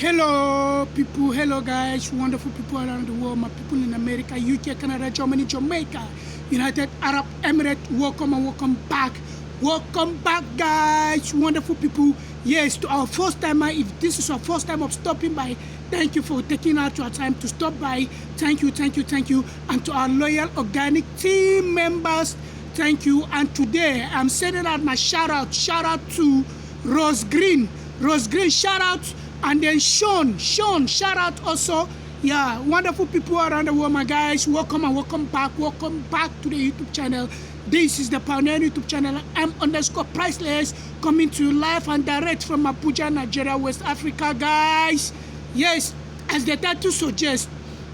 Hello, people. Hello, guys. Wonderful people around the world. My people in America, UK, Canada, Germany, Jamaica, United Arab Emirates. Welcome and welcome back. Welcome back, guys. Wonderful people. Yes, to our first timer. If this is your first time of stopping by, thank you for taking out your time to stop by. Thank you, thank you, thank you. And to our loyal organic team members, thank you. And today, I'm sending out my shout out to Rose Green. Rose Green, shout out. And then Sean, shout out also. Yeah, wonderful people around the world, my guys. Welcome and welcome back. Welcome back to the YouTube channel. This is the Pioneer YouTube channel. M_Priceless, coming to you live and direct from Abuja, Nigeria, West Africa, guys. Yes, as the title suggests,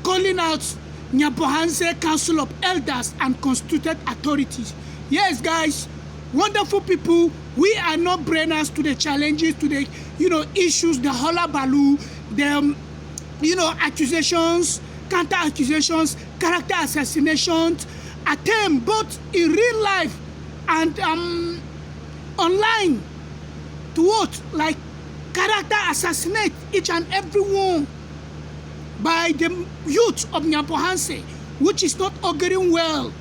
calling out Nyabohanse Council of Elders and Constituted Authorities. Yes, guys, wonderful people. We are not brainers to the challenges, to the issues, the hullabaloo, the accusations, counter accusations, character assassinations, attempt both in real life and online to what, like character assassinate each and every one by the youth of Nyabohanse, which is not auguring well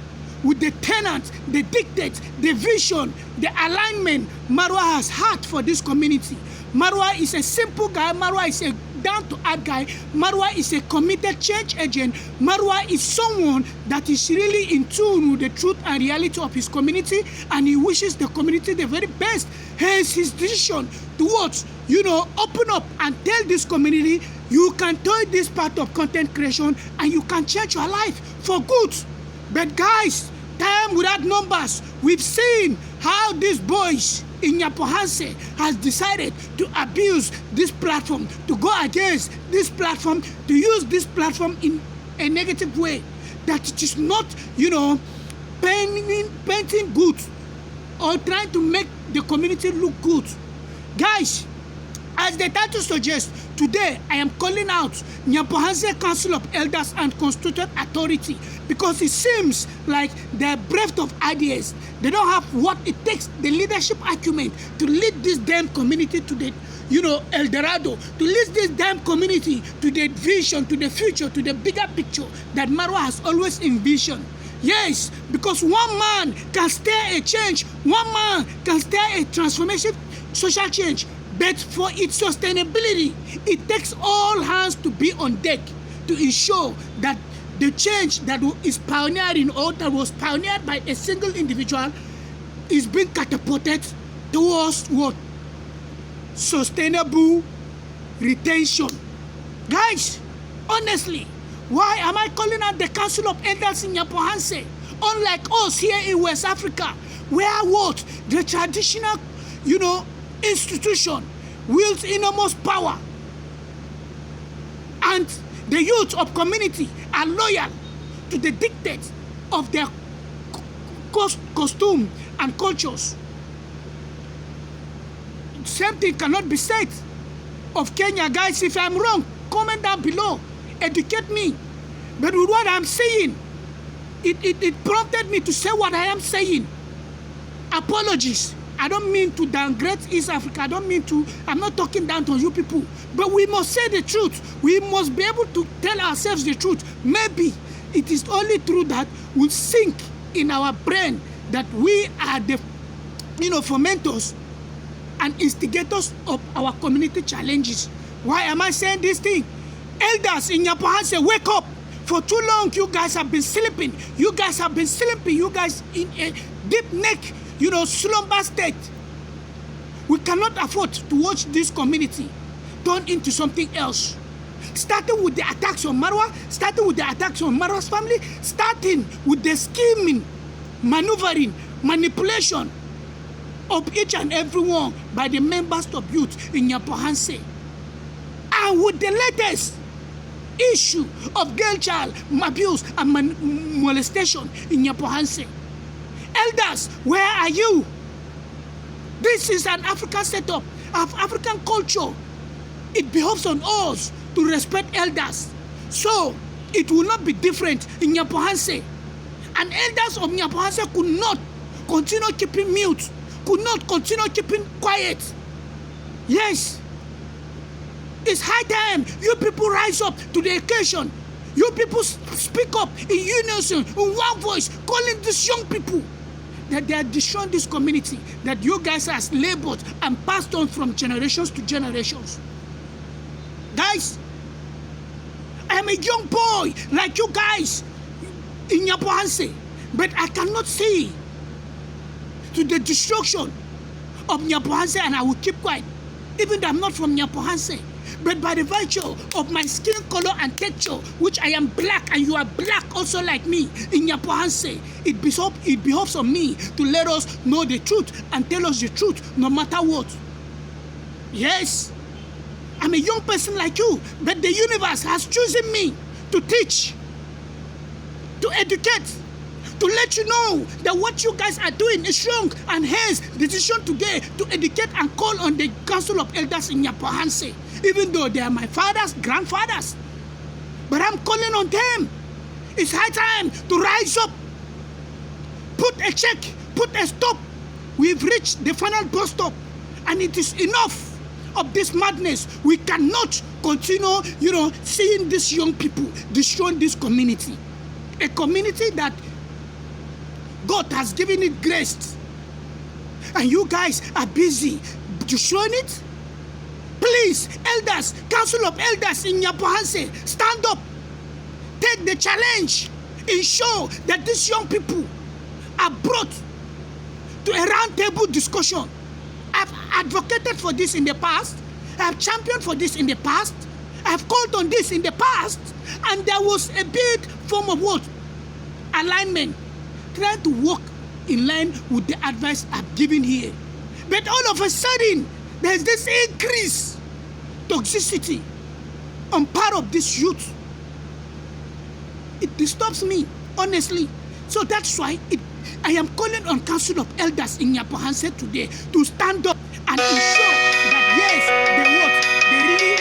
with the tenant, the dictate, the vision, the alignment Marwa has had for this community. Marwa is a simple guy. Marwa is a down-to-earth guy. Marwa is a committed change agent. Marwa is someone that is really in tune with the truth and reality of his community, and he wishes the community the very best. Hence his decision towards, open up and tell this community, you can toy this part of content creation and you can change your life for good. But guys, time without numbers, we've seen how these boys in Nyabohanse has decided to abuse this platform, to go against this platform, to use this platform in a negative way, that it is not, painting good or trying to make the community look good. Guys, as the title suggests, today I am calling out Nyabohanse Council of Elders and Constituted Authority because it seems like they're bereft of ideas. They don't have what it takes, the leadership acumen, to lead this damn community to the, El Dorado, to lead this damn community to the vision, to the future, to the bigger picture that Marwa has always envisioned. Yes, because one man can steer a change, one man can steer a transformation, social change. But for its sustainability, it takes all hands to be on deck to ensure that the change that is pioneering or that was pioneered by a single individual is being catapulted towards what? Sustainable retention. Guys, honestly, why am I calling out the Council of Elders in Nyabohanse? Unlike us here in West Africa, where what? The traditional, institution wields enormous power, and the youth of community are loyal to the dictates of their costume and cultures. Same thing cannot be said of Kenya. Guys, if I'm wrong, comment down below, educate me. But with what I'm saying, it prompted me to say what I am saying. Apologies. I don't mean to downgrade East Africa. I'm not talking down to you people. But we must say the truth. We must be able to tell ourselves the truth. Maybe it is only true that will sink in our brain that we are the, fomenters and instigators of our community challenges. Why am I saying this thing? Elders in Nyabohanse, wake up. For too long, you guys have been sleeping. You guys have been sleeping. You guys in a deep neck, slumber state. We cannot afford to watch this community turn into something else. Starting with the attacks on Marwa, starting with the attacks on Marwa's family, starting with the scheming, maneuvering, manipulation of each and every one by the members of youth in Nyabohanse. And with the latest issue of girl child abuse and molestation in Nyabohanse. Elders, where are you? This is an African setup, of African culture. It behoves on us to respect elders. So, it will not be different in Nyabohanse. And elders of Nyabohanse could not continue keeping mute, could not continue keeping quiet. Yes, It's high time you people rise up to the occasion. You people speak up in unison, in one voice, calling these young people that they are destroying this community that you guys has labored and passed on from generations to generations. Guys, I am a young boy like you guys in Nyabohanse, but I cannot see to the destruction of Nyabohanse, and I will keep quiet, even though I'm not from Nyabohanse. But by the virtue of my skin color and texture, which I am black and you are black also like me in Nyabohanse, it behoves on me to let us know the truth and tell us the truth no matter what. Yes, I'm a young person like you, but the universe has chosen me to teach, to educate, to let you know that what you guys are doing is wrong, and hence the decision today to educate and call on the Council of Elders in Nyabohanse, even though they are my fathers, grandfathers. But I'm calling on them. It's high time to rise up, put a check, put a stop. We've reached the final bus stop, and it is enough of this madness. We cannot continue, seeing these young people destroying this community. A community that God has given it grace, and you guys are busy destroying it. Please, elders, Council of Elders in Nyabohanse, stand up, take the challenge, ensure that these young people are brought to a round table discussion. I've advocated for this in the past, I've championed for this in the past, I've called on this in the past, and there was a big form of what? Alignment, trying to work in line with the advice I've given here. But all of a sudden, there's this increase toxicity on part of this youth. It disturbs me, honestly. So that's why I am calling on Council of Elders in Nyabohanse today to stand up and ensure that yes, they really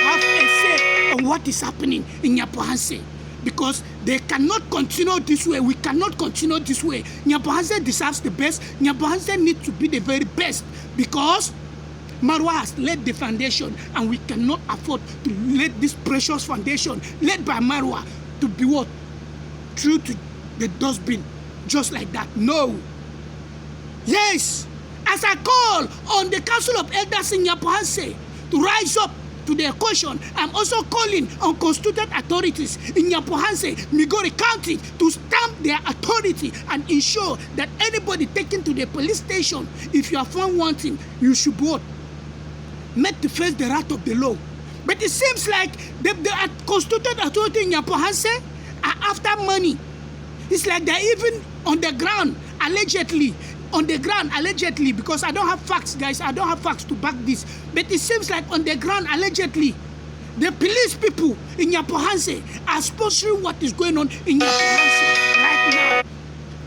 have a say on what is happening in Nyabohanse. Because they cannot continue this way. We cannot continue this way. Nyabohanse deserves the best. Nyabohanse needs to be the very best, because Marwa has laid the foundation, and we cannot afford to let this precious foundation led by Marwa to be what? Through to the dustbin, just like that. No. Yes, as I call on the Council of Elders in Nyabohanse to rise up to the occasion, I'm also calling on constituted authorities in Nyabohanse, Migory County, to stamp their authority and ensure that anybody taken to the police station, if you are found wanting, you should be made to face the wrath of the law. But it seems like the constituted authority in Nyabohanse are after money. It's like they're even on the ground, allegedly, because I don't have facts, guys. I don't have facts to back this. But it seems like on the ground, allegedly, the police people in Nyabohanse are sponsoring what is going on in Nyabohanse right now.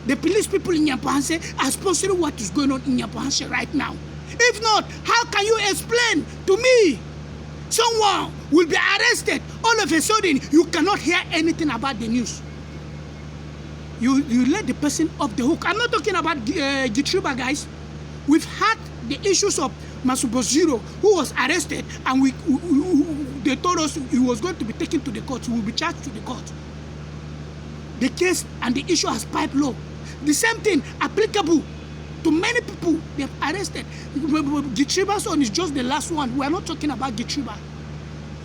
The police people in Nyabohanse are sponsoring what is going on in Nyabohanse right now. If not, how can you explain to me someone will be arrested, all of a sudden you cannot hear anything about the news? You let the person off the hook. I'm not talking about Gitriba, guys. We've had the issues of Masuboziro, who was arrested, and they told us he was going to be taken to the court. He will be charged to the court. The case and the issue has piped low. The same thing applicable to many people they've arrested. Gitriba's son is just the last one. We are not talking about Gitriba.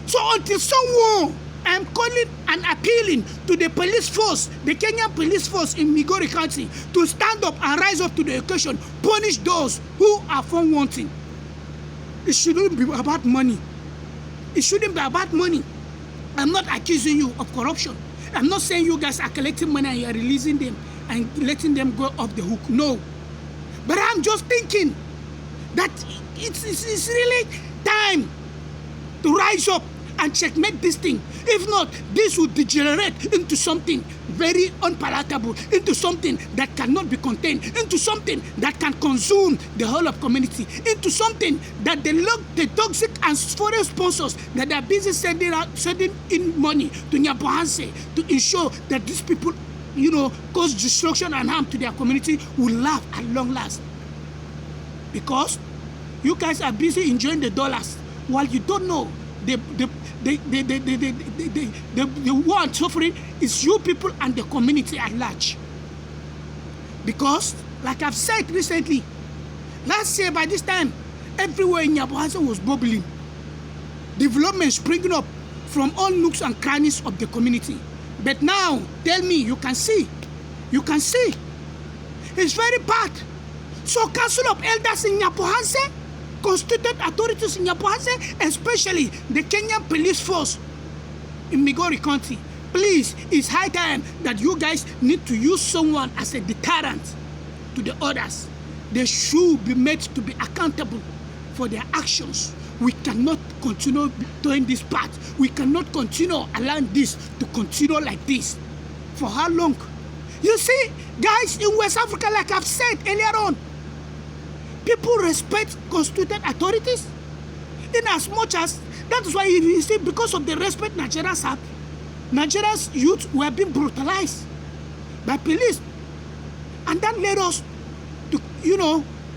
So until someone, I'm calling and appealing to the police force, the Kenyan police force in Migory County, to stand up and rise up to the occasion, punish those who are found wanting. It shouldn't be about money. It shouldn't be about money. I'm not accusing you of corruption. I'm not saying you guys are collecting money and you're releasing them and letting them go off the hook. No. But I'm just thinking that it's really time to rise up and checkmate this thing. If not, this will degenerate into something very unpalatable, into something that cannot be contained, into something that can consume the whole of community, into something that the toxic and foreign sponsors that are busy sending in money to Nyabohanse to ensure that these people, cause destruction and harm to their community, will laugh at long last. Because you guys are busy enjoying the dollars while you don't know the one suffering is you people and the community at large. Because, like I've said recently, last year by this time, everywhere in Nyabohanse was bubbling. Development springing up from all nooks and crannies of the community. But now, tell me, you can see. It's very bad. So Council of Elders in Nyabohanse, constituted authorities in Nyabohanse, especially the Kenyan police force in Migory County, please, it's high time that you guys need to use someone as a deterrent to the others. They should be made to be accountable for their actions. We cannot continue doing this part. We cannot continue allowing this to continue like this. For how long? You see, guys, in West Africa, like I've said earlier on, people respect constituted authorities in as much as, that is why you see, because of the respect Nigerians have, Nigeria's youth were being brutalized by police. And that led us to,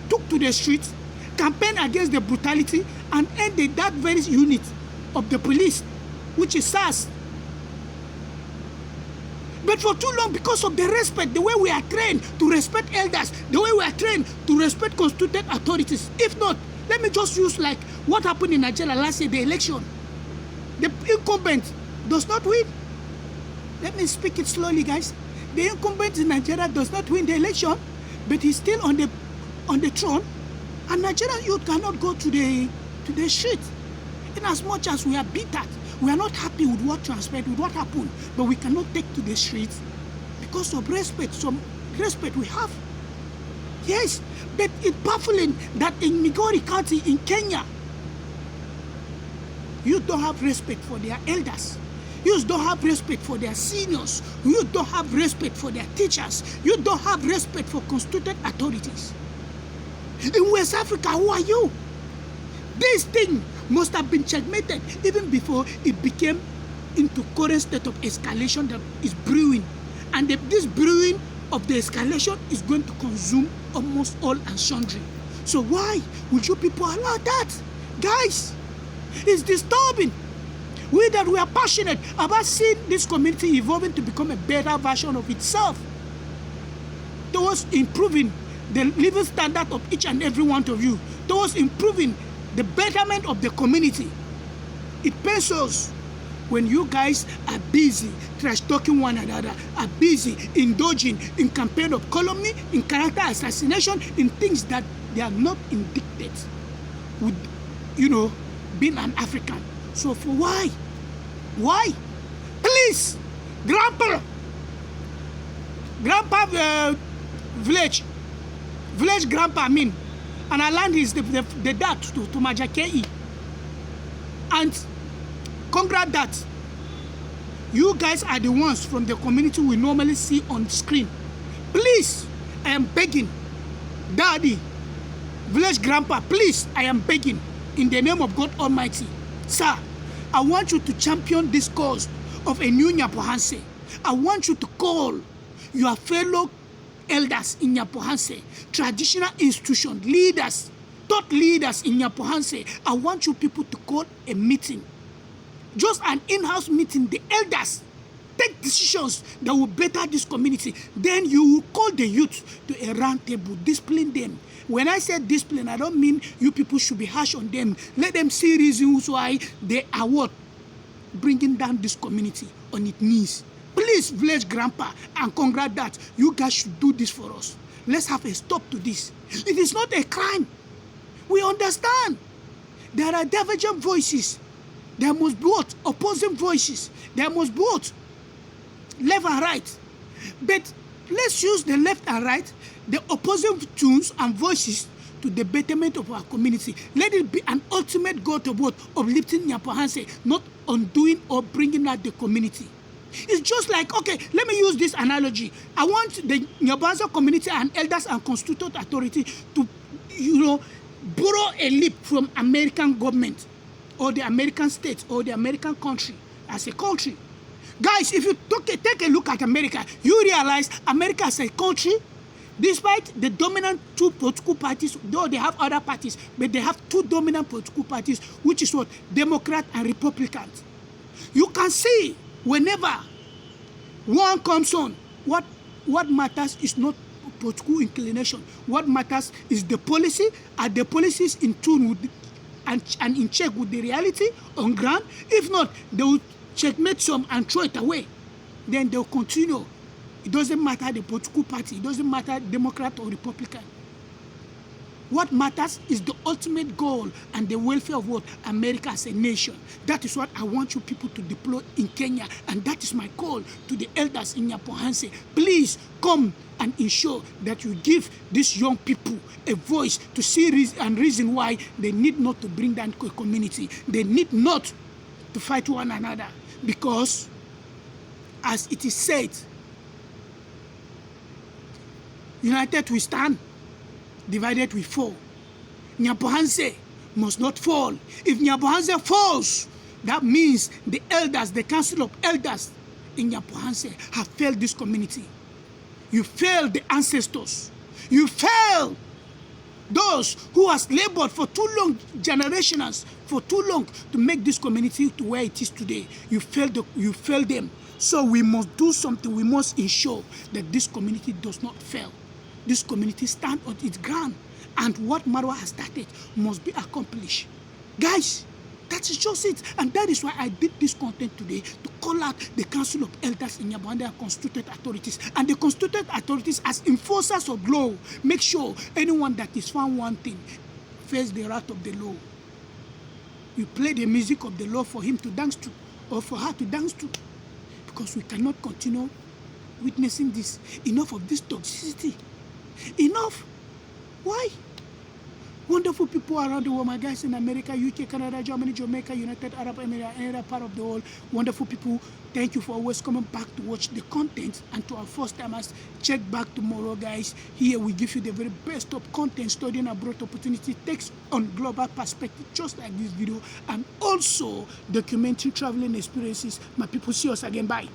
took to the streets, campaign against the brutality, and ended that very unit of the police, which is SARS. But for too long, because of the respect, the way we are trained to respect elders, the way we are trained to respect constituted authorities. If not, let me just use like what happened in Nigeria last year, the election. The incumbent does not win. Let me speak it slowly, guys. The incumbent in Nigeria does not win the election, but he's still on the throne, and Nigerian youth cannot go to the street. In as much as we are bitter, we are not happy with what transpired, with what happened, but we cannot take to the streets because of respect, some respect we have. Yes, but it's baffling that in Migory County in Kenya, you don't have respect for their elders. You don't have respect for their seniors. You don't have respect for their teachers. You don't have respect for constituted authorities. In West Africa, who are you? This thing must have been checkmated even before it became into current state of escalation that is brewing. And this brewing of the escalation is going to consume almost all and sundry. So why would you people allow that? Guys, it's disturbing. We are passionate about seeing this community evolving to become a better version of itself, towards improving the living standard of each and every one of you, towards improving the betterment of the community. It pains us when you guys are busy trash-talking one another, are busy indulging in campaign of calumny, in character assassination, in things that they are not indicted with, being an African. So for why? Why? Please, Grandpa village Grandpa, and our land is the dad to Majakei. And congrats that you guys are the ones from the community we normally see on screen. Please, I am begging, Daddy, village Grandpa, please, I am begging, in the name of God Almighty, sir, I want you to champion this cause of a new Nyabohanse. I want you to call your fellow elders in Nyabohanse, traditional institution leaders, thought leaders in Nyabohanse. I want you people to call a meeting, just an in-house meeting. The elders take decisions that will better this community. Then you will call the youth to a round table, discipline them. When I say discipline, I don't mean you people should be harsh on them. Let them see reasons why they are what? Bringing down this community on its knees. Please, village Grandpa, and congrats that you guys should do this for us. Let's have a stop to this. It is not a crime. We understand. There are divergent voices. There must be what? Opposing voices. There must be what? Left and right. But let's use the left and right, the opposing tunes and voices, to the betterment of our community. Let it be an ultimate goal to what? Uplifting Nyabohanse, not undoing or bringing out the community. It's just like, okay, let me use this analogy. I want the Nyabohanse community and elders and constituted authority to, borrow a leap from American government or the American state or the American country as a country. Guys, if you take a look at America, you realize America as a country, Despite the dominant two political parties, though they have other parties, but they have two dominant political parties, which is what? Democrat and Republicans. You can see whenever one comes on, what matters is not political inclination. What matters is the policy. Are the policies in tune with and in check with the reality on ground? If not, they will checkmate some and throw it away. Then they'll continue. It doesn't matter the political party. It doesn't matter Democrat or Republican. What matters is the ultimate goal and the welfare of what? America as a nation. That is what I want you people to deploy in Kenya. And that is my call to the elders in Nyabohanse. Please come and ensure that you give these young people a voice to see reason why they need not to bring down a community. They need not to fight one another. Because, as it is said, united we stand, divided we fall. Nyabohanse must not fall. If Nyabohanse falls, that means the elders, the council of elders in Nyabohanse have failed this community. You failed the ancestors. You failed those who has labored for too long, generations, for too long to make this community to where it is today. You failed them. So we must do something. We must ensure that this community does not fail. This community stand on its ground, and what Marwa has started must be accomplished. Guys, that is just it. And that is why I did this content today, to call out the Council of Elders in Nyabohanse and constituted authorities. And the constituted authorities, as enforcers of law, make sure anyone that is found wanting face the wrath of the law. You play the music of the law for him to dance to, or for her to dance to. Because we cannot continue witnessing this. Enough of this toxicity. Enough. Why? Wonderful people around the world, my guys in America, UK, Canada, Germany, Jamaica, United Arab Emirates, any other part of the world. Wonderful people. Thank you for always coming back to watch the content. And to our first timers, check back tomorrow, guys. Here we give you the very best of content, studying abroad opportunity, takes on global perspective, just like this video, and also documenting traveling experiences. My people, see us again. Bye.